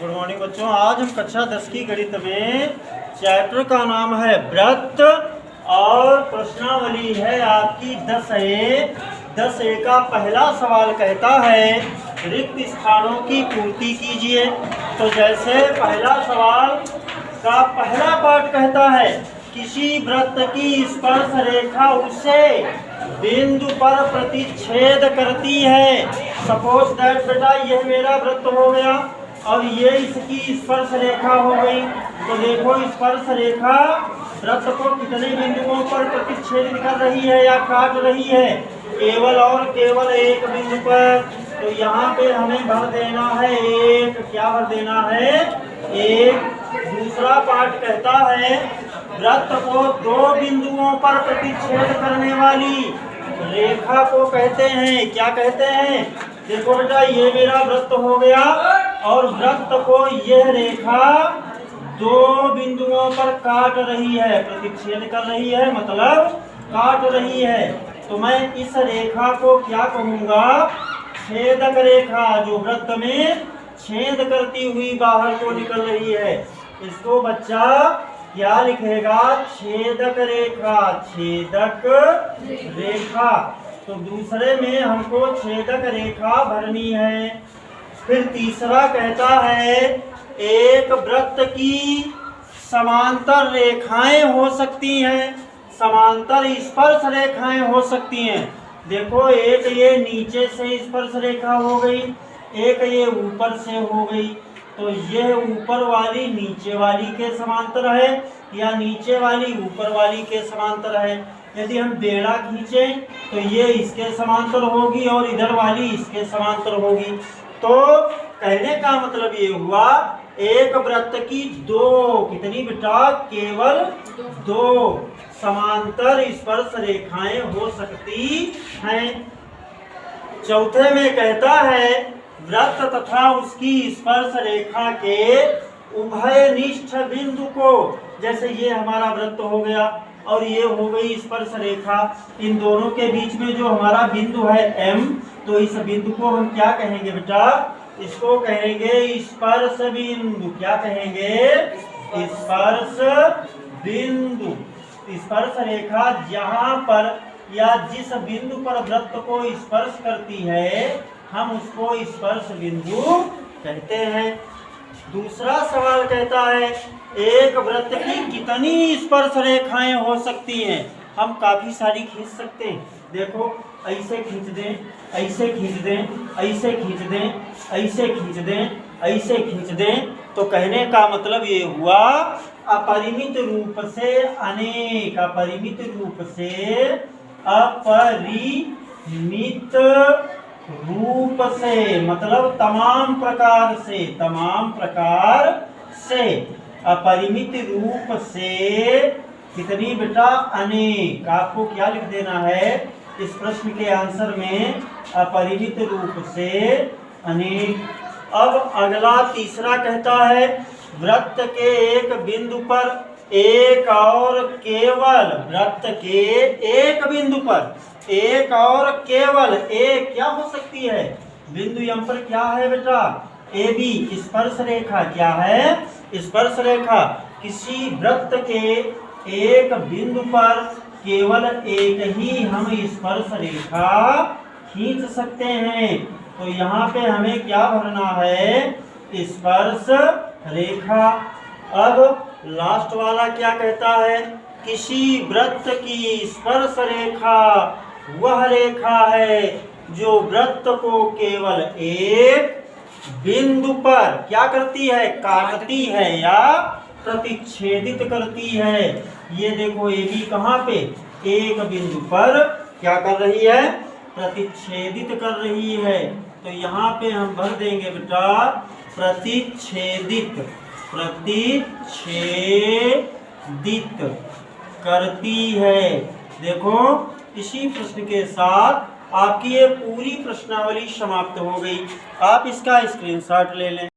Good morning बच्चों। आज हम कक्षा 10 की गणित में चैप्टर का नाम है व्रत और प्रश्नावली है आपकी 10A का पहला सवाल कहता है रिक्त स्थानों की पूर्ति कीजिए। तो जैसे पहला सवाल का पहला पार्ट कहता है किसी वृत्त की स्पर्श रेखा उसे बिंदु पर प्रतिच्छेद करती है। सपोज दैट बेटा यह मेरा वृत्त हो गया और ये इसकी स्पर्श रेखा हो गई। तो देखो स्पर्श रेखा वृत्त को कितने बिंदुओं पर प्रतिच्छेद कर रही है या काट रही है? केवल और केवल एक बिंदु पर। तो यहाँ पे हमें भर देना है एक। क्या भर देना है? एक। दूसरा पार्ट कहता है वृत्त को दो बिंदुओं पर प्रतिच्छेद करने वाली रेखा को कहते हैं, क्या कहते हैं? देखो बेटा ये मेरा वृत्त हो गया और वृत्त को यह रेखा दो बिंदुओं पर काट रही है, प्रतिच्छेद कर रही है, मतलब काट रही है। तो मैं इस रेखा को क्या कहूँगा? छेदक रेखा, जो वृत्त में छेद करती हुई बाहर को निकल रही है। इसको बच्चा क्या लिखेगा? छेदक रेखा, छेदक रेखा। तो दूसरे में हमको छेदक रेखा भरनी है। फिर तीसरा कहता है एक वृत्त की समांतर रेखाएं हो सकती हैं, समांतर स्पर्श रेखाएं हो सकती हैं। देखो एक ये नीचे से स्पर्श रेखा हो गई, एक ये ऊपर से हो गई। तो यह ऊपर वाली नीचे वाली के समांतर है या नीचे वाली ऊपर वाली के समांतर है। यदि हम बेड़ा खींचें तो ये इसके समांतर होगी और इधर वाली इसके समांतर होगी। तो कहने का मतलब ये हुआ एक वृत्त की दो, कितनी बेटा? केवल दो समांतर स्पर्श रेखाएं हो सकती हैं। चौथे में कहता है वृत्त तथा उसकी स्पर्श रेखा के उभयनिष्ठ बिंदु को, जैसे ये हमारा वृत्त हो गया और ये हो गई स्पर्श रेखा, इन दोनों के बीच में जो हमारा बिंदु है M, तो इस बिंदु को हम क्या कहेंगे बेटा? इसको कहेंगे स्पर्श बिंदु। क्या कहेंगे? स्पर्श बिंदु। स्पर्श रेखा जहाँ पर या जिस बिंदु पर वृत्त को स्पर्श करती है हम उसको स्पर्श बिंदु कहते हैं। दूसरा सवाल कहता है एक वृत्त की कितनी स्पर्श रेखाएं हो सकती हैं? हम काफी सारी खींच सकते हैं। देखो ऐसे खींच दें, ऐसे खींच दें, ऐसे खींच दें, ऐसे खींच दें, ऐसे खींच दें। तो कहने का मतलब ये हुआ अपरिमित रूप से अनेक, अपरिमित रूप से अपरिमित रूप से, मतलब तमाम प्रकार से, तमाम प्रकार से, अपरिमित रूप से कितनी बेटा? अनेक। आपको क्या लिख देना है इस प्रश्न के आंसर में? अपरिमित रूप से अनेक। अब अगला तीसरा कहता है वृत्त के एक बिंदु पर एक और केवल, वृत्त के एक बिंदु पर एक और केवल एक क्या हो सकती है? बिंदु M पर क्या है बेटा? AB स्पर्श रेखा। क्या है? स्पर्श रेखा। किसी वृत्त के एक बिंदु पर केवल एक ही हम स्पर्श रेखा खींच सकते हैं। तो यहाँ पे हमें क्या भरना है? स्पर्श रेखा। अब लास्ट वाला क्या कहता है? किसी वृत्त की स्पर्श रेखा वह रेखा है जो वृत्त को केवल एक बिंदु पर क्या करती है? काटती है या प्रतिच्छेदित करती है। ये देखो AB कहाँ पे? एक बिंदु पर क्या कर रही है? प्रतिच्छेदित कर रही है। तो यहाँ पे हम भर देंगे बेटा प्रतिच्छेदित, प्रतिच्छेदित करती है। देखो इसी प्रश्न के साथ आपकी ये पूरी प्रश्नावली समाप्त हो गई। आप इसका स्क्रीनशॉट ले लें।